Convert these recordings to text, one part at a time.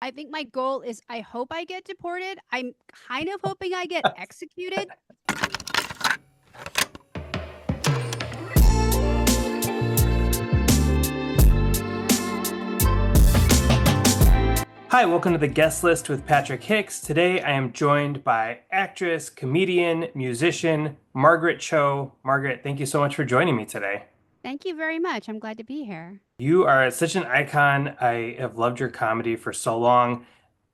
I think my goal is I hope I get deported. I'm kind of hoping I get executed. Hi, welcome to the guest list with Patrick Hicks. Today I am joined by actress, comedian, musician, Margaret Cho. Margaret, thank you so much for joining me today. Thank you very much. I'm glad to be here. You are such an icon. I have loved your comedy for so long,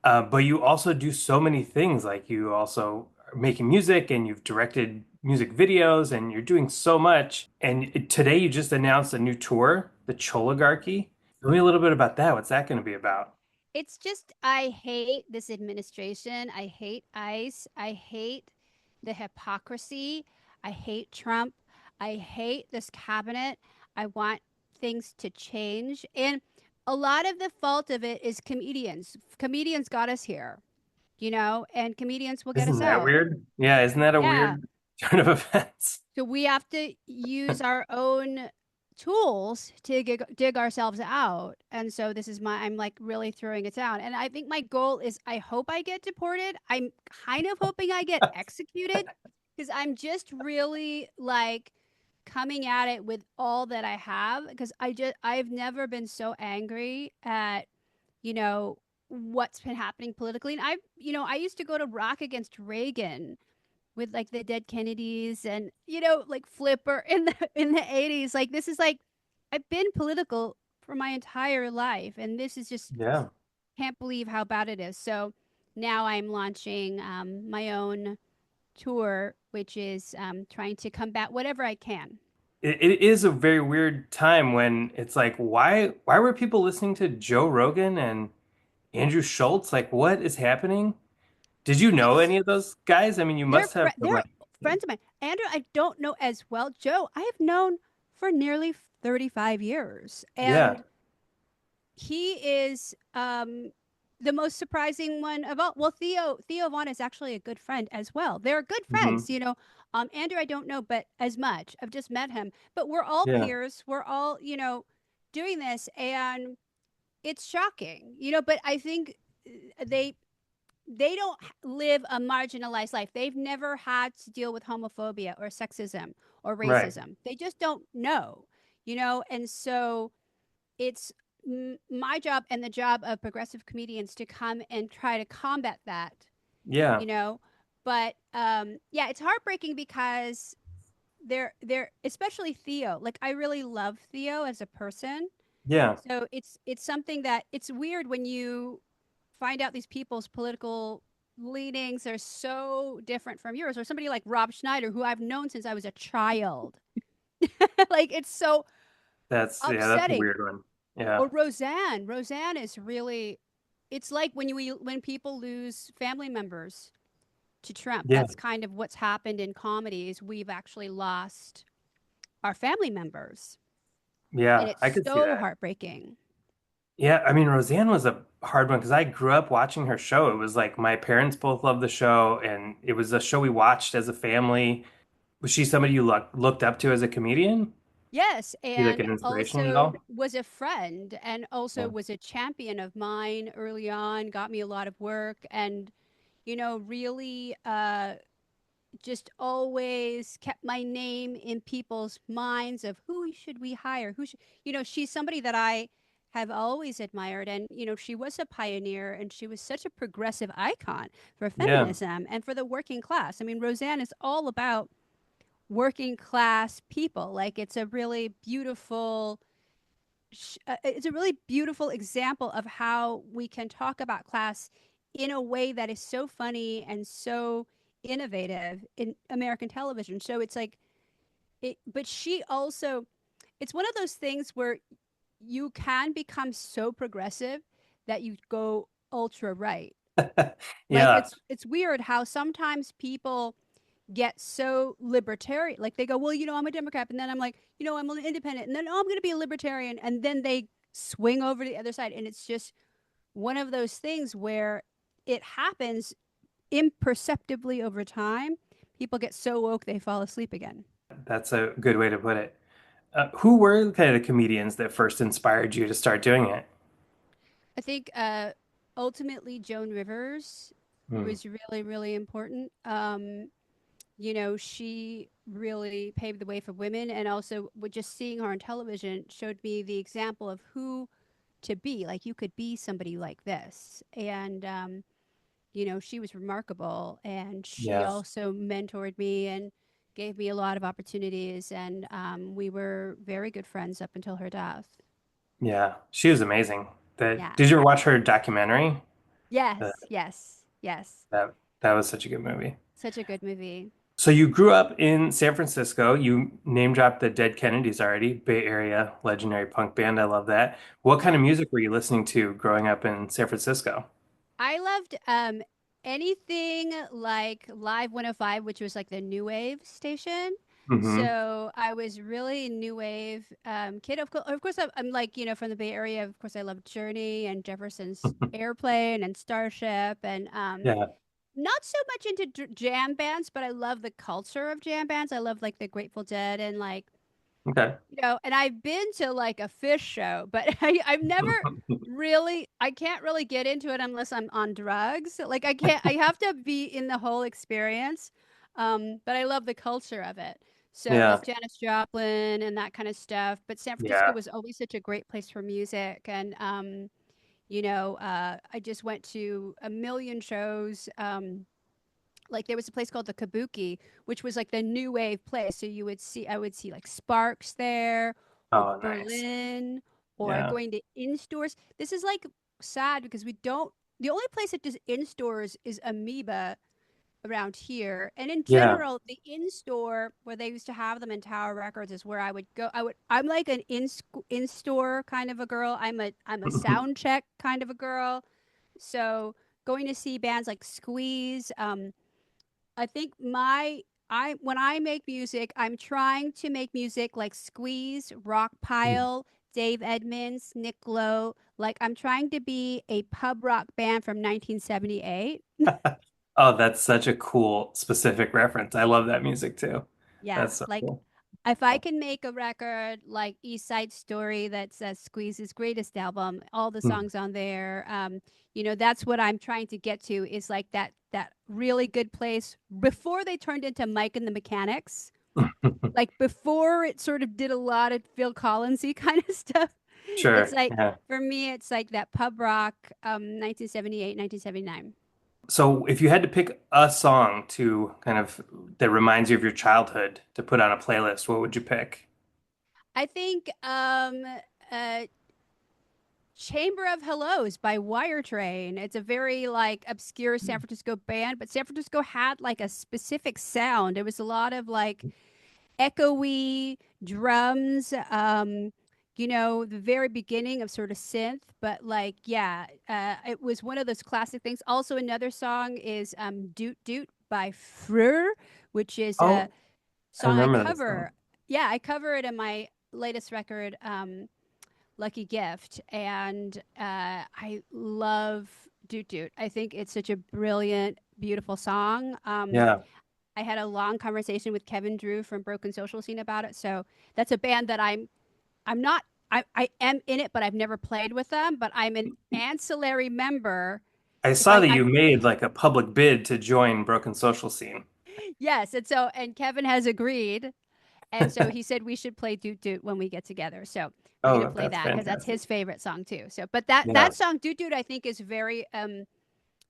but you also do so many things. Like you also are making music and you've directed music videos and you're doing so much. And today you just announced a new tour, the Choligarchy. Tell me a little bit about that. What's that going to be about? It's just, I hate this administration. I hate ICE. I hate the hypocrisy. I hate Trump. I hate this cabinet. I want things to change. And a lot of the fault of it is comedians. Comedians got us here, and comedians will get Isn't us that out. weird? Yeah, isn't that a Yeah. weird turn of events? So we have to use our own tools to dig ourselves out. And so I'm like really throwing it down. And I think my goal is I hope I get deported. I'm kind of hoping I get executed because I'm just really like coming at it with all that I have because I've never been so angry at, you know, what's been happening politically. And I used to go to rock against Reagan with like the dead Kennedys and like Flipper in the 80s. Like this is like I've been political for my entire life and this is just Yeah. can't believe how bad it is. So now I'm launching my own tour, which is trying to combat whatever I can. It is a very weird time when it's like, why were people listening to Joe Rogan and Andrew Schultz? Like, what is happening? Did you know It's any of those guys? I mean, you must have from they're like, friends of mine. Andrew, I don't know as well. Joe, I have known for nearly 35 years, yeah. and he is the most surprising one of all. Well, Theo Vaughn is actually a good friend as well. They're good Hmm. friends. Andrew I don't know, but as much. I've just met him. But we're all Yeah. peers. We're all doing this, and it's shocking. But I think they they don't live a marginalized life. They've never had to deal with homophobia or sexism or Right. racism. They just don't know. And so it's my job and the job of progressive comedians to come and try to combat that, Yeah. you know. But yeah, it's heartbreaking because they're especially Theo. Like I really love Theo as a person. Yeah. So it's something that it's weird when you find out these people's political leanings are so different from yours, or somebody like Rob Schneider, who I've known since I was a child. Like it's so That's a upsetting. weird one. Yeah. Or Roseanne. Roseanne is really, it's like when people lose family members to Trump. Yeah. That's kind of what's happened in comedies. We've actually lost our family members, and Yeah. I it's could see so that. heartbreaking. Yeah, I mean, Roseanne was a hard one because I grew up watching her show. It was like my parents both loved the show, and it was a show we watched as a family. Was she somebody you looked up to as a comedian? Yes, Be like and an inspiration at also all? was a friend and also Yeah. was a champion of mine early on, got me a lot of work and really just always kept my name in people's minds of who should we hire? She's somebody that I have always admired. And, she was a pioneer and she was such a progressive icon for Yeah. feminism and for the working class. I mean, Roseanne is all about working class people. Like it's a really beautiful example of how we can talk about class in a way that is so funny and so innovative in American television. So it's like but she also, it's one of those things where you can become so progressive that you go ultra right. Like Yeah. it's weird how sometimes people get so libertarian. Like they go, well, I'm a Democrat, and then I'm like, I'm an independent, and then oh, I'm going to be a libertarian, and then they swing over to the other side, and it's just one of those things where it happens imperceptibly over time. People get so woke they fall asleep again. That's a good way to put it. Who were kind of the comedians that first inspired you to start doing it? I think ultimately Joan Rivers Mm. was really, really important. She really paved the way for women, and also with just seeing her on television showed me the example of who to be. Like you could be somebody like this, and she was remarkable, and she Yeah. also mentored me and gave me a lot of opportunities, and we were very good friends up until her death. Yeah. She was amazing. Yeah. Did you ever watch her documentary? Yes. That Yes. Yes. that that was such a good movie. Such a good movie. So you grew up in San Francisco. You name dropped the Dead Kennedys already, Bay Area legendary punk band. I love that. What kind of Yeah. music were you listening to growing up in San Francisco? I loved anything like Live 105, which was like the new wave station. Hmm. So I was really a new wave kid. Of course, I'm like, from the Bay Area. Of course, I love Journey and Jefferson's Airplane and Starship, and Yeah. not so much into jam bands, but I love the culture of jam bands. I love like the Grateful Dead and like Okay. and I've been to like a fish show, but I've never really, I can't really get into it unless I'm on drugs. Like I have to be in the whole experience. But I love the culture of it. So Yeah. like Janis Joplin and that kind of stuff. But San Francisco Yeah. was always such a great place for music. And, I just went to a million shows. Like there was a place called the Kabuki, which was like the new wave place. So I would see like Sparks there, or Oh, nice. Berlin, or Yeah. going to in stores. This is like sad because we don't. The only place that does in stores is Amoeba around here, and in Yeah. general, the in store where they used to have them in Tower Records is where I would go. I'm like an in store kind of a girl. I'm a sound check kind of a girl. So going to see bands like Squeeze. I think I when I make music, I'm trying to make music like Squeeze, Rockpile, Dave Edmunds, Nick Lowe. Like I'm trying to be a pub rock band from 1978. Oh, that's such a cool specific reference. I love that music too. Yeah, That's so like cool. if I can make a record like East Side Story that says Squeeze's greatest album, all the Mm. songs on there, that's what I'm trying to get to is like that really good place before they turned into Mike and the Mechanics. Like before it sort of did a lot of Phil Collinsy kind of stuff. It's Sure. like Yeah. for me, it's like that pub rock, 1978, 1979. So if you had to pick a song to kind of that reminds you of your childhood to put on a playlist, what would you pick? I think uh, Chamber of Hellos by Wire Train. It's a very like obscure San Francisco band, but San Francisco had like a specific sound. It was a lot of like echoey drums, the very beginning of sort of synth, but like, yeah, it was one of those classic things. Also, another song is Doot Doot by Freur, which is a Oh, I song I remember that song. cover. Yeah, I cover it in my latest record, Lucky Gift. And I love Doot Doot. I think it's such a brilliant, beautiful song. Yeah. I had a long conversation with Kevin Drew from Broken Social Scene about it. So that's a band that I'm not I am in it, but I've never played with them. But I'm an ancillary member. I It's saw like that I'm you made like a public bid to join Broken Social Scene. yes, and Kevin has agreed, and so he said we should play Doot Doot when we get together. So we're gonna Oh, play that's that because that's fantastic. his favorite song too. So, but that Yeah. song Doot Doot I think is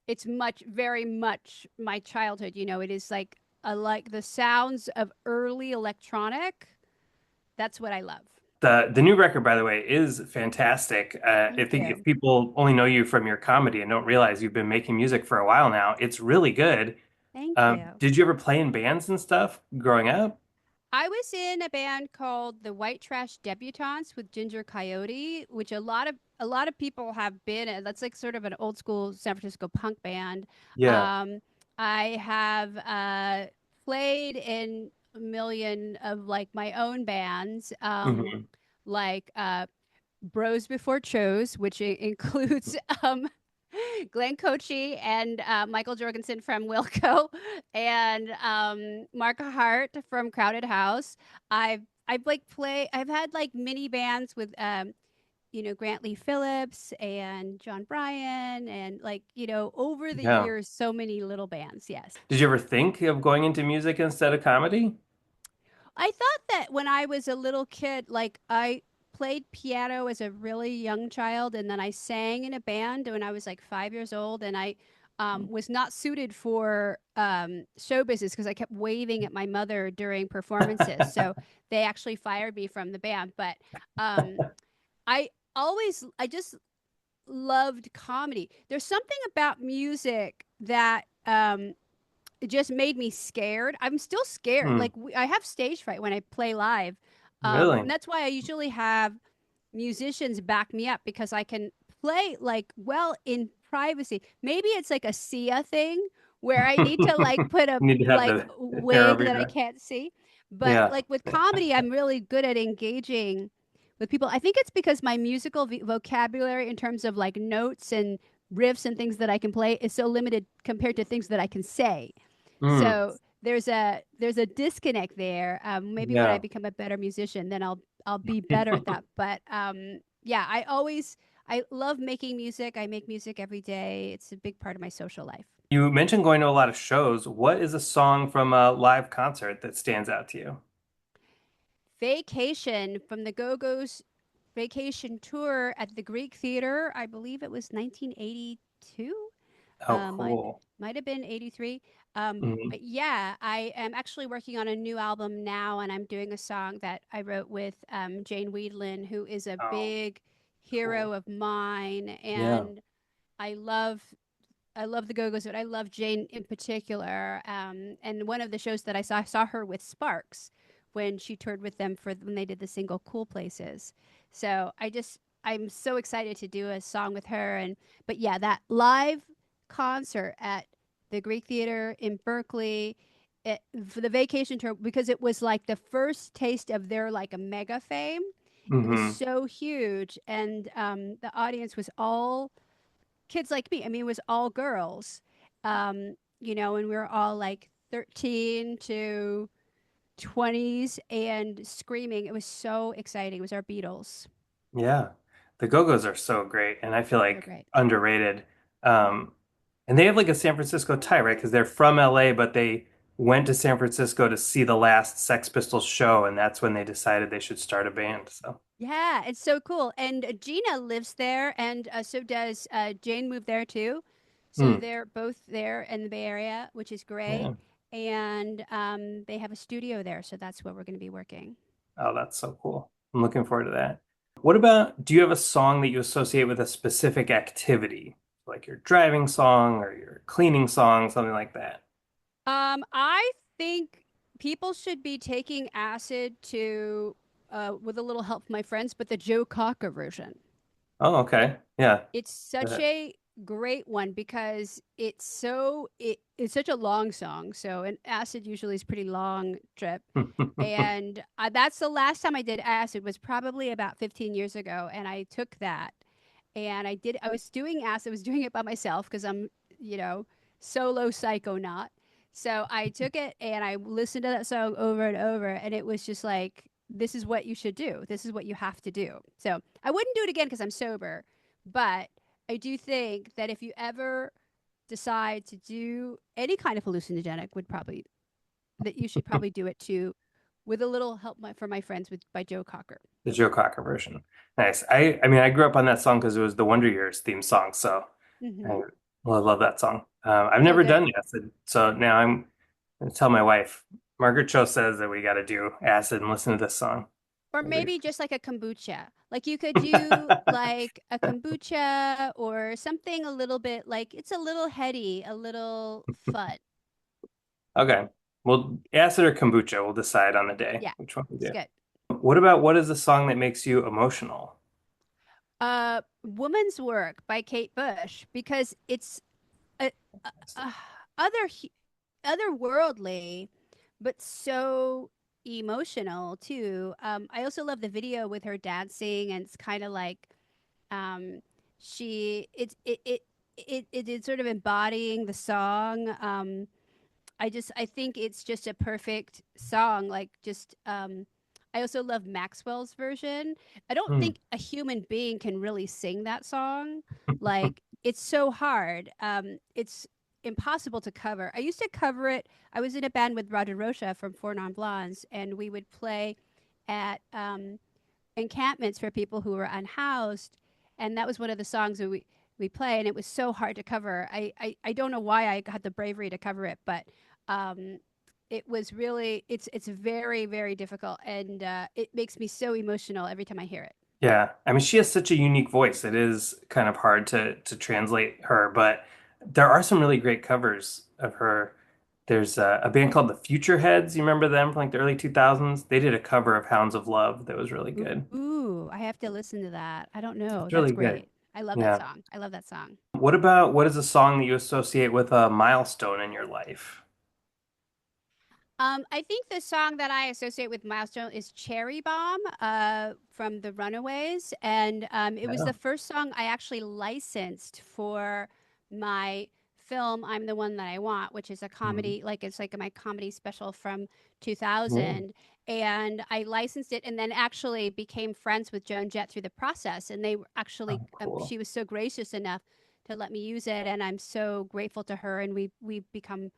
it's very much my childhood. It is like like the sounds of early electronic. That's what I love. The new record, by the way, is fantastic. I Thank think if you. people only know you from your comedy and don't realize you've been making music for a while now, it's really good. Thank you. Did you ever play in bands and stuff growing up? I was in a band called the White Trash Debutantes with Ginger Coyote, which a lot of people have been in. That's like sort of an old school San Francisco punk band. Yeah. Um, I have played in a million of like my own bands, Hmm. like Bros Before Chose, which includes Glenn Cochi and Michael Jorgensen from Wilco, and Mark Hart from Crowded House. I've like play. I've had like mini bands with Grant Lee Phillips and John Bryan and like, over the Yeah. years, so many little bands. Yes. Did you ever think of going into music instead of comedy? I thought that when I was a little kid, like I played piano as a really young child, and then I sang in a band when I was like 5 years old, and I was not suited for show business because I kept waving at my mother during performances. So they actually fired me from the band. But um, I just loved comedy. There's something about music that it just made me scared. I'm still scared. Hmm, Like I have stage fright when I play live. really? And that's why I usually have musicians back me up because I can play like well in privacy. Maybe it's like a Sia thing where I need to like put a You need to have like the hair wig over that your I head. can't see. But Yeah. like with comedy, I'm really good at engaging with people. I think it's because my musical vocabulary in terms of like notes and riffs and things that I can play is so limited compared to things that I can say. Hmm. So there's a disconnect there. Maybe when I Yeah. become a better musician, then I'll be better at that. But yeah, I love making music. I make music every day. It's a big part of my social life. You mentioned going to a lot of shows. What is a song from a live concert that stands out to you? Vacation from the Go-Go's vacation tour at the Greek Theater. I believe it was 1982. Oh, Might cool. might have been 83. Mhm. But yeah, I am actually working on a new album now, and I'm doing a song that I wrote with Jane Weedlin, who is a Oh, big cool. hero of mine, Yeah. and I love I love the Go-Go's, but I love Jane in particular. And one of the shows that I saw her with Sparks when she toured with them for when they did the single "Cool Places." So I'm so excited to do a song with her. And but yeah, that live concert at the Greek Theater in Berkeley for the vacation tour because it was like the first taste of their like a mega fame. It was Hmm. so huge, and the audience was all kids like me. I mean, it was all girls, and we were all like 13 to 20s and screaming. It was so exciting. It was our Beatles. Yeah. The Go-Go's are so great, and I feel They're like great. underrated. Um, and they have like a San Francisco tie, right? Because they're from LA, but they went to San Francisco to see the last Sex Pistols show, and that's when they decided they should start a band. So, Yeah, it's so cool. And Gina lives there, and so does Jane moved there too. So hmm. they're both there in the Bay Area, which is great. Yeah. And they have a studio there, so that's where we're going to be working. Oh, that's so cool. I'm looking forward to that. What about, do you have a song that you associate with a specific activity? Like your driving song or your cleaning song, something like that? I think people should be taking acid to, with a little help from my friends, but the Joe Cocker version. Oh, okay. Yeah. It's such Uh, a great one because it's such a long song. So an acid usually is a pretty long trip. And that's the last time I did acid was probably about 15 years ago. And I took that and I was doing acid, I was doing it by myself because I'm, you know, solo psychonaut. So I took it and I listened to that song over and over. And it was just like, this is what you should do. This is what you have to do. So I wouldn't do it again because I'm sober. But I do think that if you ever decide to do any kind of hallucinogenic, that you should probably do it too, with a little help from my friends with by Joe Cocker. the Joe Cocker version. Nice. I mean, I grew up on that song because it was the Wonder Years theme song. So Mm-hmm. I, well, I love that song. I've So never good. done acid. So now I'm going to tell my wife, Margaret Cho says that we got to do acid and listen to this song. Or maybe just like a kombucha. Like you could do like a kombucha or something a little bit like it's a little heady, a little fun. Okay. Well, acid or kombucha, we'll decide on the day Yeah, which one we it's do. good. What about what is a song that makes you emotional? Woman's Work by Kate Bush because it's uh, uh, uh, other otherworldly, but so emotional too. I also love the video with her dancing, and it's kind of like um, she it is sort of embodying the song. I think it's just a perfect song. Like just I also love Maxwell's version. I don't Hmm. think a human being can really sing that song. Like it's so hard. It's impossible to cover. I used to cover it. I was in a band with Roger Rocha from Four Non Blondes, and we would play at encampments for people who were unhoused, and that was one of the songs that we play, and it was so hard to cover. I don't know why I got the bravery to cover it, but um, it was really it's very very difficult, and it makes me so emotional every time I hear it. Yeah, I mean, she has such a unique voice. It is kind of hard to translate her, but there are some really great covers of her. There's a band called the Future Heads. You remember them from like the early 2000s? They did a cover of Hounds of Love that was really good. Ooh, I have to listen to that. I don't know. It's That's really good. great. I love that Yeah. song. I love that song. What is a song that you associate with a milestone in your life? I think the song that I associate with Milestone is Cherry Bomb from the Runaways. And it was the Yeah. first song I actually licensed for my film, I'm the One That I Want, which is a Mhm. comedy, like it's like my comedy special from Yeah. 2000. And I licensed it and then actually became friends with Joan Jett through the process. And they were actually, Oh, cool. she was so gracious enough to let me use it. And I'm so grateful to her. And we've become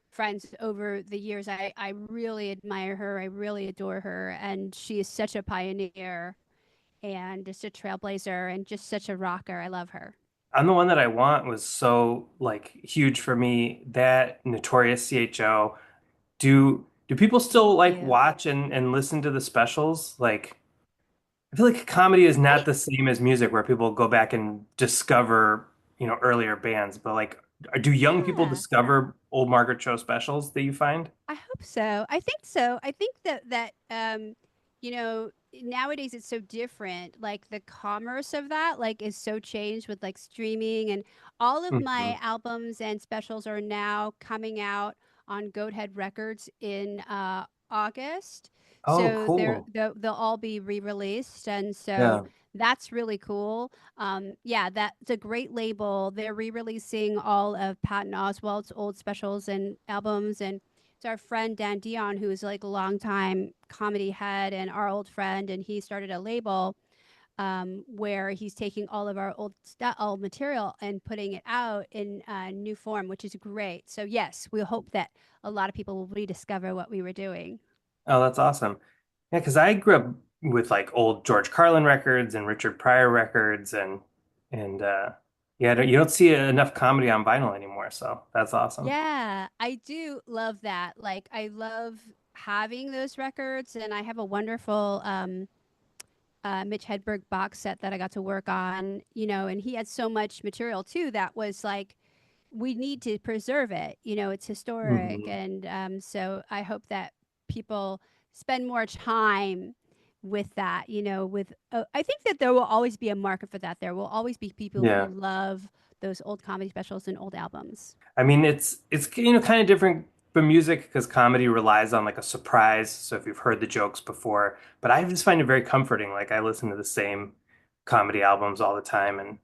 friends over the years. I really admire her. I really adore her. And she is such a pioneer and just a trailblazer and just such a rocker. I love her. I'm the One That I Want was so like huge for me. That Notorious CHO. Do people Thank still like you. watch and listen to the specials? Like, I feel like comedy is not I the same as music where people go back and discover, earlier bands, but like, do young people Yeah. discover old Margaret Cho specials that you find? I hope so. I think so. I think you know, nowadays it's so different. Like the commerce of that like is so changed with like streaming and all of Mhm. my albums and specials are now coming out on Goathead Records in August. Oh, So cool. they'll all be re-released and so Yeah. that's really cool. Yeah, that's a great label. They're re-releasing all of Patton Oswalt's old specials and albums and it's our friend Dan Dion, who's like a longtime comedy head and our old friend, and he started a label where he's taking all of our old material and putting it out in a new form, which is great. So yes, we hope that a lot of people will rediscover what we were doing. Oh, that's awesome. Yeah, because I grew up with like old George Carlin records and Richard Pryor records and yeah, you don't see enough comedy on vinyl anymore, so that's awesome. Yeah, I do love that. Like I love having those records, and I have a wonderful Mitch Hedberg box set that I got to work on, you know, and he had so much material too that was like, we need to preserve it. You know, it's historic. Mhm. And so I hope that people spend more time with that, you know, I think that there will always be a market for that. There will always be people who Yeah. love those old comedy specials and old albums. I mean, it's kind of different from music because comedy relies on like a surprise. So if you've heard the jokes before, but I just find it very comforting. Like I listen to the same comedy albums all the time. And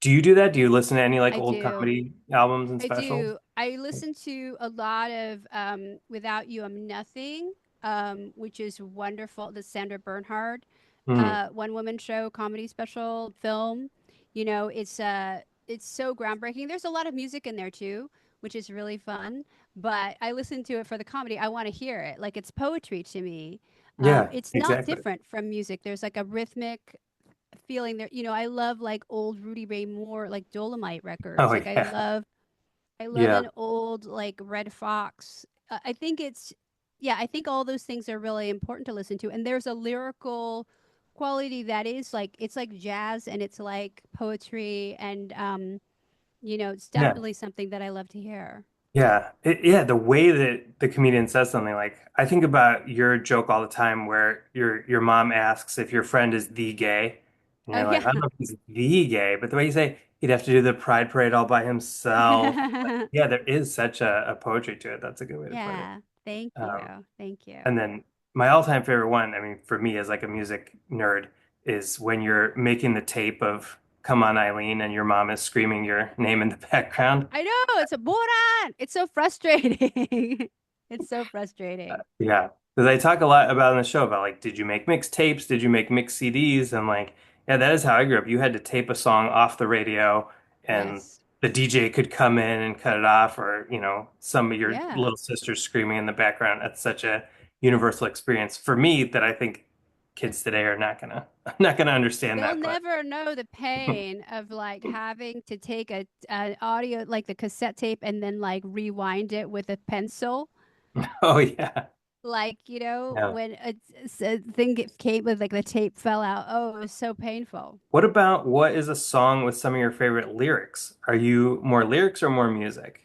do you do that? Do you listen to any like I old do. comedy albums and I specials? do. I listen to a lot of Without You I'm Nothing, which is wonderful. The Sandra Bernhard Hmm. one woman show comedy special film. You know, it's so groundbreaking. There's a lot of music in there too, which is really fun. But I listen to it for the comedy. I want to hear it. Like it's poetry to me. Yeah, It's not exactly. different from music. There's like a rhythmic feeling there. You know, I love like old Rudy Ray Moore, like Dolomite records. Oh Like yeah. I love Yeah. an old like Red Fox. I think yeah, I think all those things are really important to listen to. And there's a lyrical quality that is like, it's like jazz and it's like poetry. And, you know, it's Yeah. definitely something that I love to hear. Yeah, the way that the comedian says something like I think about your joke all the time where your mom asks if your friend is the gay and Oh, you're like, yeah. I don't know if he's the gay, but the way you say he'd have to do the Pride Parade all by himself. Like, yeah, there is such a poetry to it. That's a good way to put it. Yeah. Thank you. Um, Thank you. and then my all-time favorite one, I mean, for me as like a music nerd, is when you're making the tape of Come On Eileen and your mom is screaming your name in the background. I know it's a Boran. It's so frustrating. It's so frustrating. Yeah. Because I talk a lot about in the show about like, did you make mixtapes? Did you make mix CDs? And like, yeah, that is how I grew up. You had to tape a song off the radio, and Yes. the DJ could come in and cut it off, or some of your Yeah. little sisters screaming in the background. That's such a universal experience for me that I think kids today are not gonna not gonna understand They'll that. But never know the pain of like having to take an audio like the cassette tape and then like rewind it with a pencil. oh yeah, Like, yeah. when a thing came with like the tape fell out. Oh, it was so painful. What is a song with some of your favorite lyrics? Are you more lyrics or more music?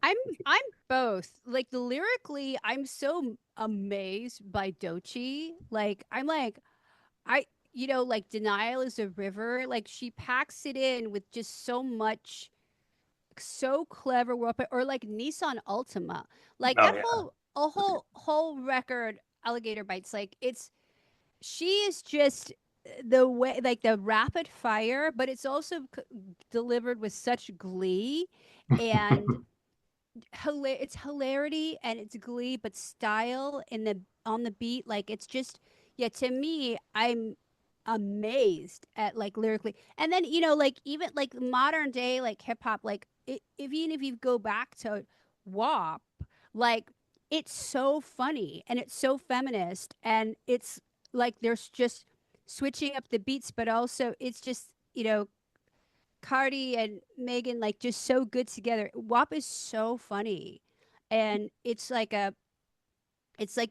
I'm I'm both. Like the lyrically, I'm so amazed by Doechii. Like I'm like I like Denial is a River. Like she packs it in with just so much so clever wordplay or like Nissan Altima. Like Oh that yeah. whole record Alligator Bites like it's she is just the way like the rapid fire but it's also delivered with such glee and it's hilarity and it's glee but style in the on the beat like it's just yeah to me I'm amazed at like lyrically and then like even like modern day like hip hop like if even if you go back to WAP like it's so funny and it's so feminist and it's like there's just switching up the beats but also it's just Cardi and Megan like just so good together. WAP is so funny. And it's like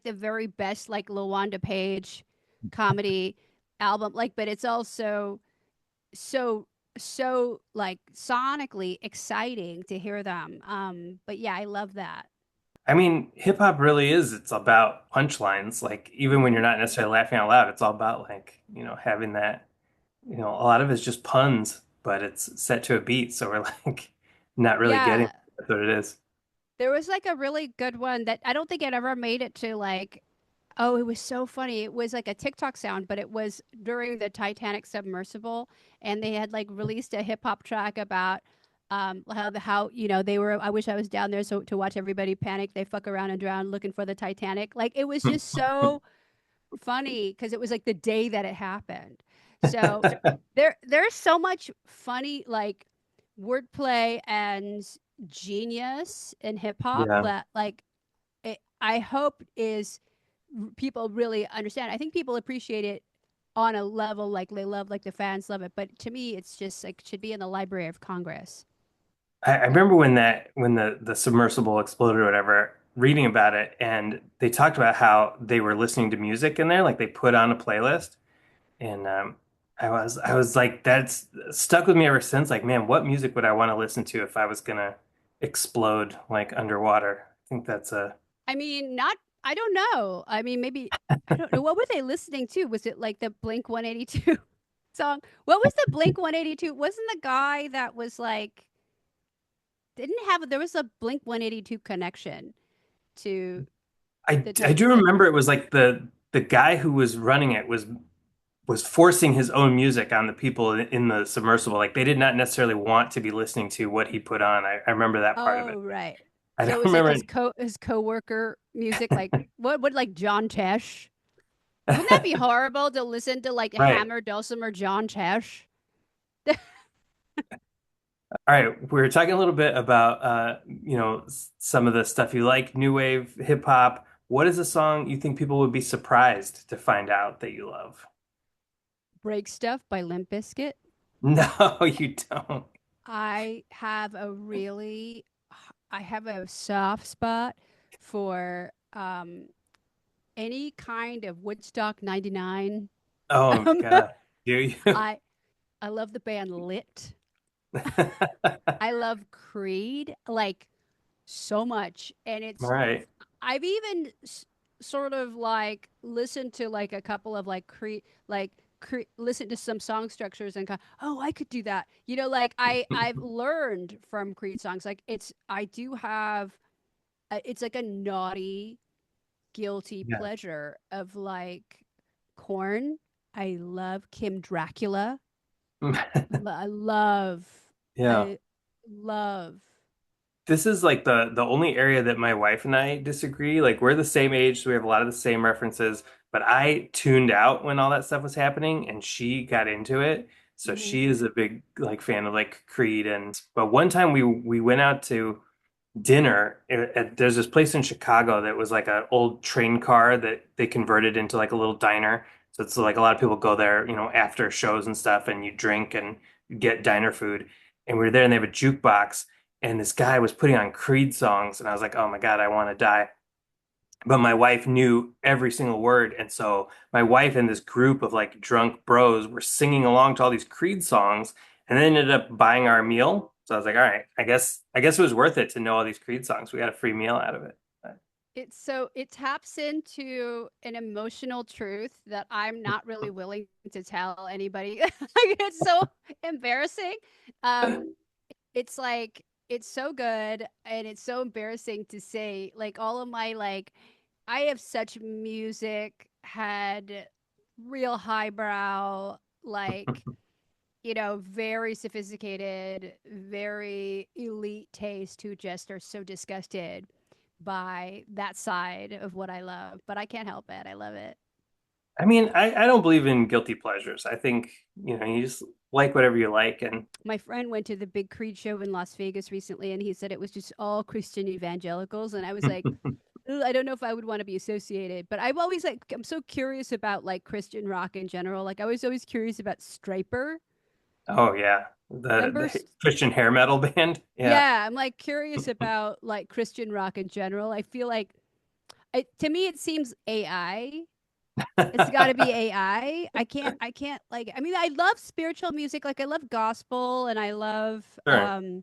the very best like LaWanda Page comedy album. Like, but it's also so like sonically exciting to hear them. But yeah, I love that. I mean, hip hop really is, it's about punchlines. Like, even when you're Hmm. not necessarily laughing out loud, it's all about like, having that, a lot of it's just puns, but it's set to a beat. So we're like not really getting Yeah. that's what it is. There was like a really good one that I don't think it ever made it to like oh, it was so funny. It was like a TikTok sound, but it was during the Titanic submersible, and they had like released a hip hop track about how they were. I wish I was down there so to watch everybody panic. They fuck around and drown looking for the Titanic. Like it was just so funny because it was like the day that it happened. So there's so much funny like wordplay and genius in hip hop Yeah. that like I hope is people really understand. I think people appreciate it on a level like they love like the fans love it, but to me it's just like should be in the Library of Congress. I remember when the submersible exploded or whatever, reading about it, and they talked about how they were listening to music in there, like they put on a playlist. And I was like, that's stuck with me ever since. Like, man, what music would I want to listen to if I was gonna explode like underwater? I think that's a I mean, not I don't know. I mean, maybe I don't know what were they listening to? Was it like the Blink 182 song? What was the Blink 182? Wasn't the guy that was like didn't have there was a Blink 182 connection to I do the remember it was like the guy who was running it was forcing his own music on the people in the submersible. Like they did not necessarily want to be listening to what he put on. I remember that part of it. Oh, right. I So it don't was like remember. his coworker music, like what would like John Tesh? Wouldn't that be horrible to listen to like Right. Hammer Dulcimer John Tesh? All right, we were talking a little bit about some of the stuff you like, new wave, hip hop. What is a song you think people would be surprised to find out that you love? Break Stuff by Limp Bizkit. No, you don't. I have a really I have a soft spot for any kind of Woodstock 99. Oh my Um, God. Do you? I I love the band Lit. I love Creed like so much and All it's right. I've even sort of like listened to like a couple of like listen to some song structures and go, oh, I could do that. Like I've learned from Creed songs. Like I do have it's like a naughty, guilty Yeah. pleasure of like Corn. I love Kim Dracula. I love Yeah. I love this is like the only area that my wife and I disagree. Like we're the same age, so we have a lot of the same references, but I tuned out when all that stuff was happening and she got into it. So Hmm. she is a big like fan of like Creed and but one time we went out to dinner there's this place in Chicago that was like an old train car that they converted into like a little diner. So it's like a lot of people go there, after shows and stuff, and you drink and get diner food. And we were there, and they have a jukebox, and this guy was putting on Creed songs, and I was like, oh my God, I want to die. But my wife knew every single word, and so my wife and this group of like drunk bros were singing along to all these Creed songs, and then ended up buying our meal. So I was like, all right, I guess it was worth it to know all these Creed songs. We got a free meal out of it. But- It's so it taps into an emotional truth that I'm not really willing to tell anybody. Like, it's so embarrassing. Um, it's like it's so good and it's so embarrassing to say. Like all of my like, I have such music had real highbrow, like very sophisticated, very elite taste who just are so disgusted by that side of what I love. But I can't help it. I love it. I mean, I don't believe in guilty pleasures. I think, you just like whatever you like. And My friend went to the big Creed show in Las Vegas recently, and he said it was just all Christian evangelicals. And I was like, "Ugh, I don't know if I would want to be associated, but I've always like, I'm so curious about like Christian rock in general. Like, I was always curious about Striper. oh yeah, the Remember? the Christian hair metal band. Yeah. Yeah, I'm like curious about like Christian rock in general. I feel like to me it seems AI. It's got to be I can't like I mean I love spiritual music, like I love gospel and Sure.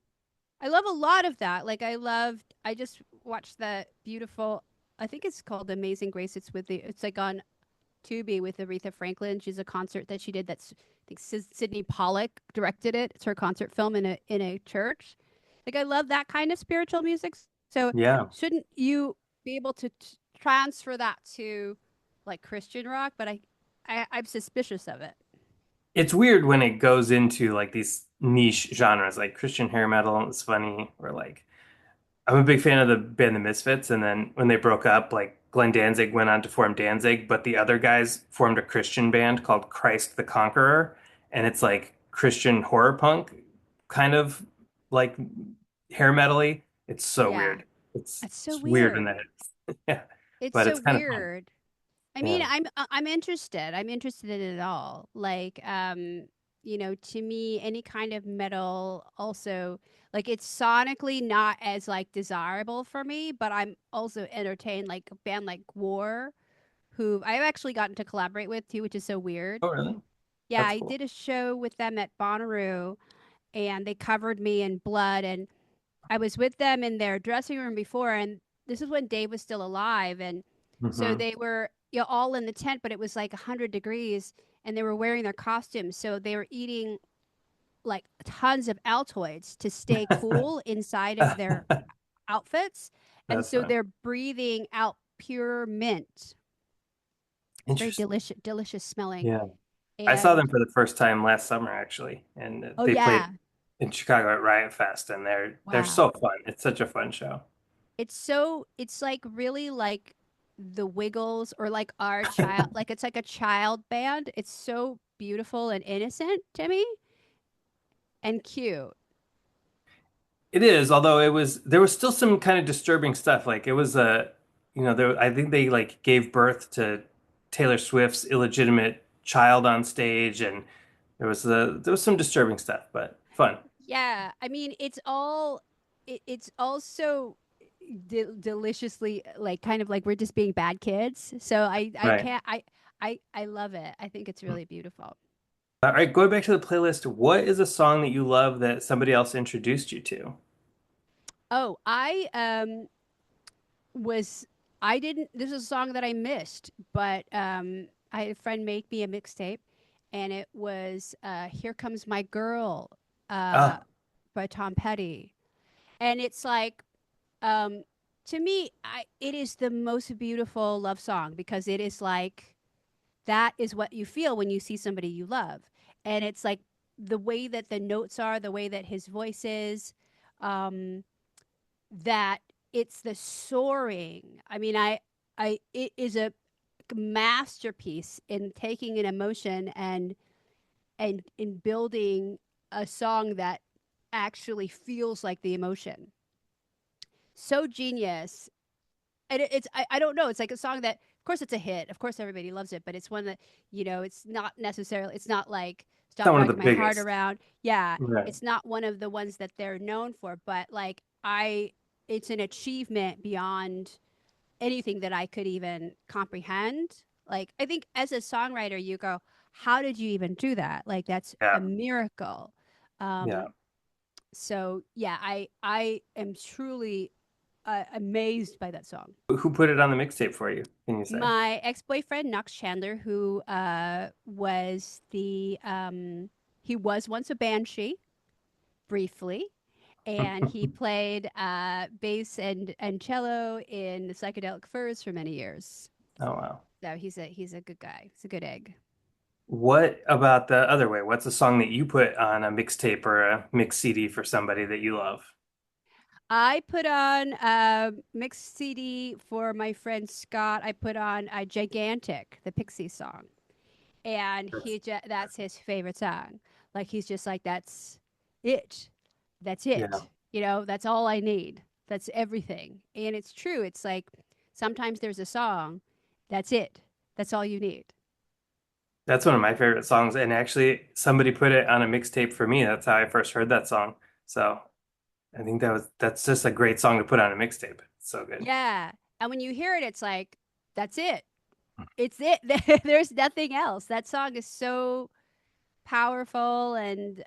I love a lot of that. Like I just watched that beautiful, I think it's called Amazing Grace. It's like on Tubi with Aretha Franklin. She's a concert that she did that's I think Sydney Pollack directed it. It's her concert film in a church. Like I love that kind of spiritual music. So Yeah. shouldn't you be able to transfer that to like Christian rock? But I'm suspicious of it. It's weird when it goes into like these niche genres, like Christian hair metal. It's funny, or like I'm a big fan of the band The Misfits, and then when they broke up, like Glenn Danzig went on to form Danzig, but the other guys formed a Christian band called Christ the Conqueror, and it's like Christian horror punk, kind of like hair metally. It's so Yeah, weird. It's it's so it's weird in weird. that yeah, It's but so it's kind of fun. weird. I mean, Yeah. I'm interested. I'm interested in it all. Like, to me, any kind of metal also like it's sonically not as like desirable for me, but I'm also entertained. Like a band like War, who I've actually gotten to collaborate with too, which is so weird. Oh, really? Yeah, That's I cool. did a show with them at Bonnaroo, and they covered me in blood, and I was with them in their dressing room before, and this is when Dave was still alive, and so Hmm. they were all in the tent, but it was like 100 degrees, and they were wearing their costumes, so they were eating like tons of Altoids to stay cool inside of their outfits, and That's so fun. they're breathing out pure mint. It's very Interesting. delicious smelling, Yeah. I saw them and for the first time last summer, actually, and oh they played yeah, in Chicago at Riot Fest, and they're wow. so fun. It's such a fun show. It's like really like the Wiggles or like our child, like it's like a child band. It's so beautiful and innocent to me and cute. It is, although there was still some kind of disturbing stuff. Like it was there I think they like gave birth to Taylor Swift's illegitimate child on stage, and there was some disturbing stuff, but fun. Yeah, I mean it's also deliciously like kind of like we're just being bad kids. So I Right. can't I love it. I think it's really beautiful. All right, going back to the playlist, what is a song that you love that somebody else introduced you to? Oh, was I didn't this is a song that I missed, but I had a friend make me a mixtape and it was Here Comes My Girl uh Oh, by Tom Petty. And it's like um to me it is the most beautiful love song because it is like that is what you feel when you see somebody you love. And it's like the way that the notes are, the way that his voice is. Um that it's the soaring. I mean, it is a masterpiece in taking an emotion and in building a song that actually feels like the emotion. So genius. And I don't know, it's like a song that of course it's a hit, of course everybody loves it, but it's one that, it's not necessarily, it's not like It's Stop not one of the Rocking My Heart biggest. Around. Yeah, Right. it's not one of the ones that they're known for, but like I it's an achievement beyond anything that I could even comprehend. Like I think as a songwriter you go, how did you even do that? Like that's a Yeah. miracle. Yeah. um so yeah, I am truly amazed by that song. Who put it on the mixtape for you, can you say? My ex-boyfriend Knox Chandler, who was the he was once a banshee briefly, and he played bass and cello in the Psychedelic Furs for many years. Oh, wow. So he's a good guy. He's a good egg. What about the other way? What's a song that you put on a mixtape or a mix CD for somebody that you love? I put on a mixed CD for my friend Scott. I put on a Gigantic, the Pixie song, and That's, that's his favorite song. Like he's just like it, that's yeah. it. That's all I need. That's everything, and it's true. It's like sometimes there's a song, that's it. That's all you need. That's one of my favorite songs. And actually, somebody put it on a mixtape for me. That's how I first heard that song. So I think that's just a great song to put on a mixtape. It's so good. Yeah, and when you hear it, it's like that's it. It's it. There's nothing else. That song is so powerful, and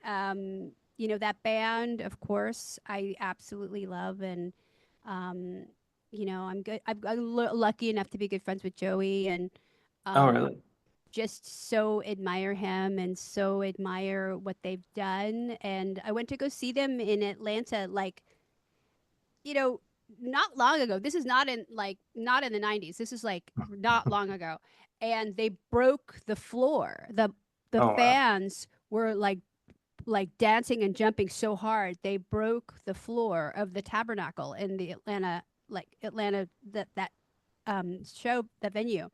that band, of course, I absolutely love. And um I'm good. I'm lucky enough to be good friends with Joey, and Oh, um really? just so admire him and so admire what they've done. And I went to go see them in Atlanta, like, you know not long ago. This is not in the 90s. This is like not long ago, and they broke the floor. The Oh, wow. fans were like dancing and jumping so hard they broke the floor of the Tabernacle in the Atlanta, that show, that venue.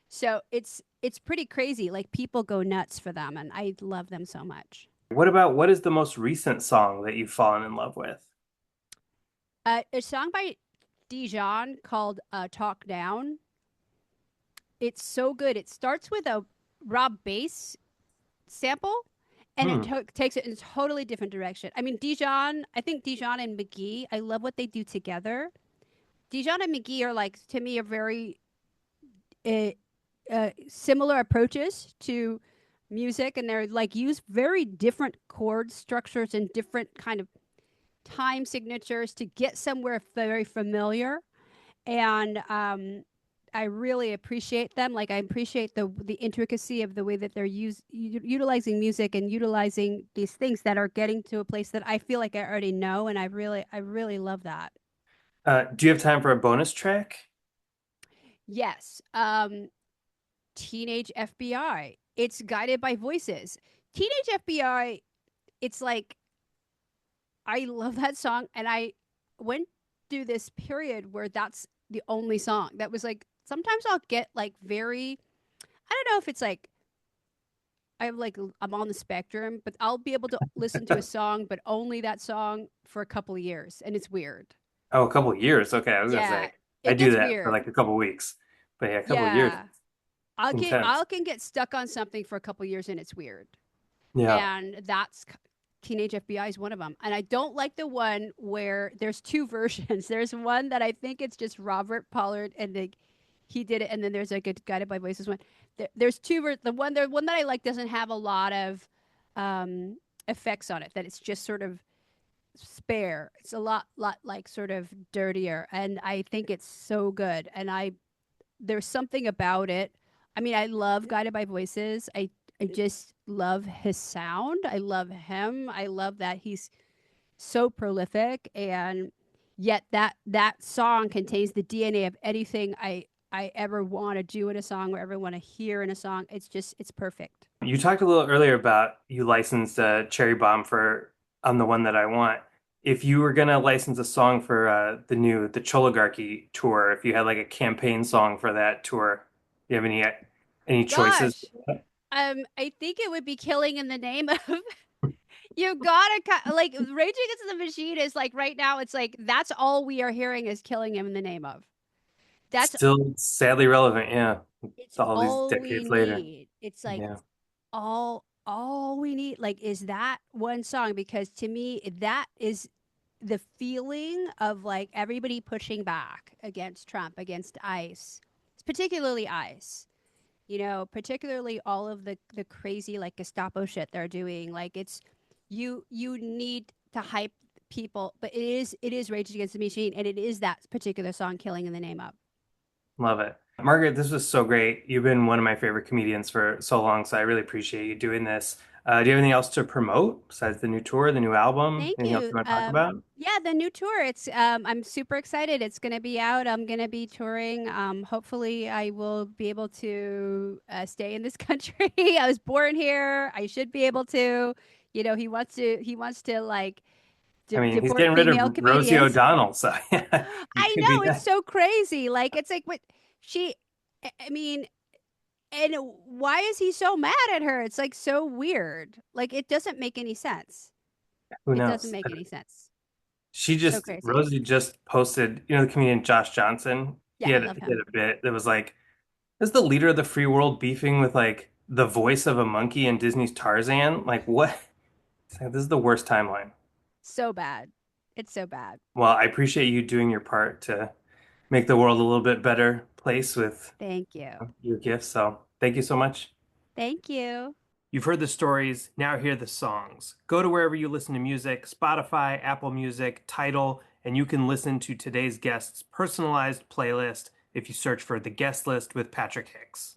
So it's pretty crazy. Like people go nuts for them, and I love them so much. What is the most recent song that you've fallen in love with? A song by Dijon called "Talk Down." It's so good. It starts with a Rob bass sample, and it Hmm. takes it in a totally different direction. I mean, Dijon, I think Dijon and McGee, I love what they do together. Dijon and McGee are like, to me, are very uh, similar approaches to music, and they're like use very different chord structures and different kind of time signatures to get somewhere very familiar. And I really appreciate them. Like I appreciate the intricacy of the way that they're utilizing music and utilizing these things that are getting to a place that I feel like I already know, and I really love that. Do you have time for a bonus track? Yes, Teenage FBI. It's guided by voices. Teenage FBI. It's like I love that song, and I went through this period where that's the only song that was like. Sometimes I'll get like very. I don't know if it's like I'm on the spectrum, but I'll be able to listen to a song, but only that song for a couple of years, and it's weird. Oh, a couple of years. Okay, I was gonna Yeah, say I it do gets that for weird. like a couple of weeks, but yeah, a couple of years, Yeah, I can intense. I can get stuck on something for a couple of years, and it's weird. Yeah. And that's Teenage FBI is one of them. And I don't like the one where there's two versions. There's one that I think it's just Robert Pollard, and he did it, and then there's like a Guided by Voices one. There's the one that I like doesn't have a lot of um, effects on it. That it's just sort of spare. It's a lot like sort of dirtier, and I think it's so good. And there's something about it. I mean, I love Guided by Voices. I just love his sound. I love him. I love that he's so prolific, and yet that song contains the DNA of anything I ever want to do in a song or ever want to hear in a song. It's perfect. You talked a little earlier about you licensed a Cherry Bomb for on the one that I want. if you were gonna license a song for the Choligarchy tour, if you had like a campaign song for that tour, do you have any choices? Gosh, I think it would be killing in the name of. You gotta like Rage Against the Machine is like right now. It's like that's all we are hearing is killing him in the name of. That's Still sadly relevant, yeah. it's All these all we decades later. need. It's like Yeah. all we need like is that one song because to me that is the feeling of like everybody pushing back against Trump, against ICE, particularly ICE. You know, particularly all of the crazy like Gestapo shit they're doing. Like it's you need to hype people, but it is Rage Against the Machine, and it is that particular song "Killing in the Name of." Love it. Margaret, this was so great. You've been one of my favorite comedians for so long, so I really appreciate you doing this. Do you have anything else to promote besides the new tour, the new album? Thank Anything else you. you want to talk about? Yeah, the new tour. It's I'm super excited. It's gonna be out. I'm gonna be touring. Hopefully, I will be able to stay in this country. I was born here. I should be able to. You know, he wants to like I mean, he's deport getting rid of female Rosie comedians. O'Donnell, so yeah, you I could be know it's that. so crazy. Like it's like what she. I mean, and why is he so mad at her? It's like so weird. Like it doesn't make any sense. Who It doesn't knows? make any sense. She So crazy. Rosie just posted, the comedian Josh Johnson. He Yeah, I had love he had him. a bit that was like, is the leader of the free world beefing with like the voice of a monkey in Disney's Tarzan? Like what? It's like, this is the worst timeline. So bad. It's so bad. Well, I appreciate you doing your part to make the world a little bit better place with Thank you. your gifts. So thank you so much. Thank you. You've heard the stories, now hear the songs. Go to wherever you listen to music, Spotify, Apple Music, Tidal, and you can listen to today's guest's personalized playlist if you search for the guest list with Patrick Hicks.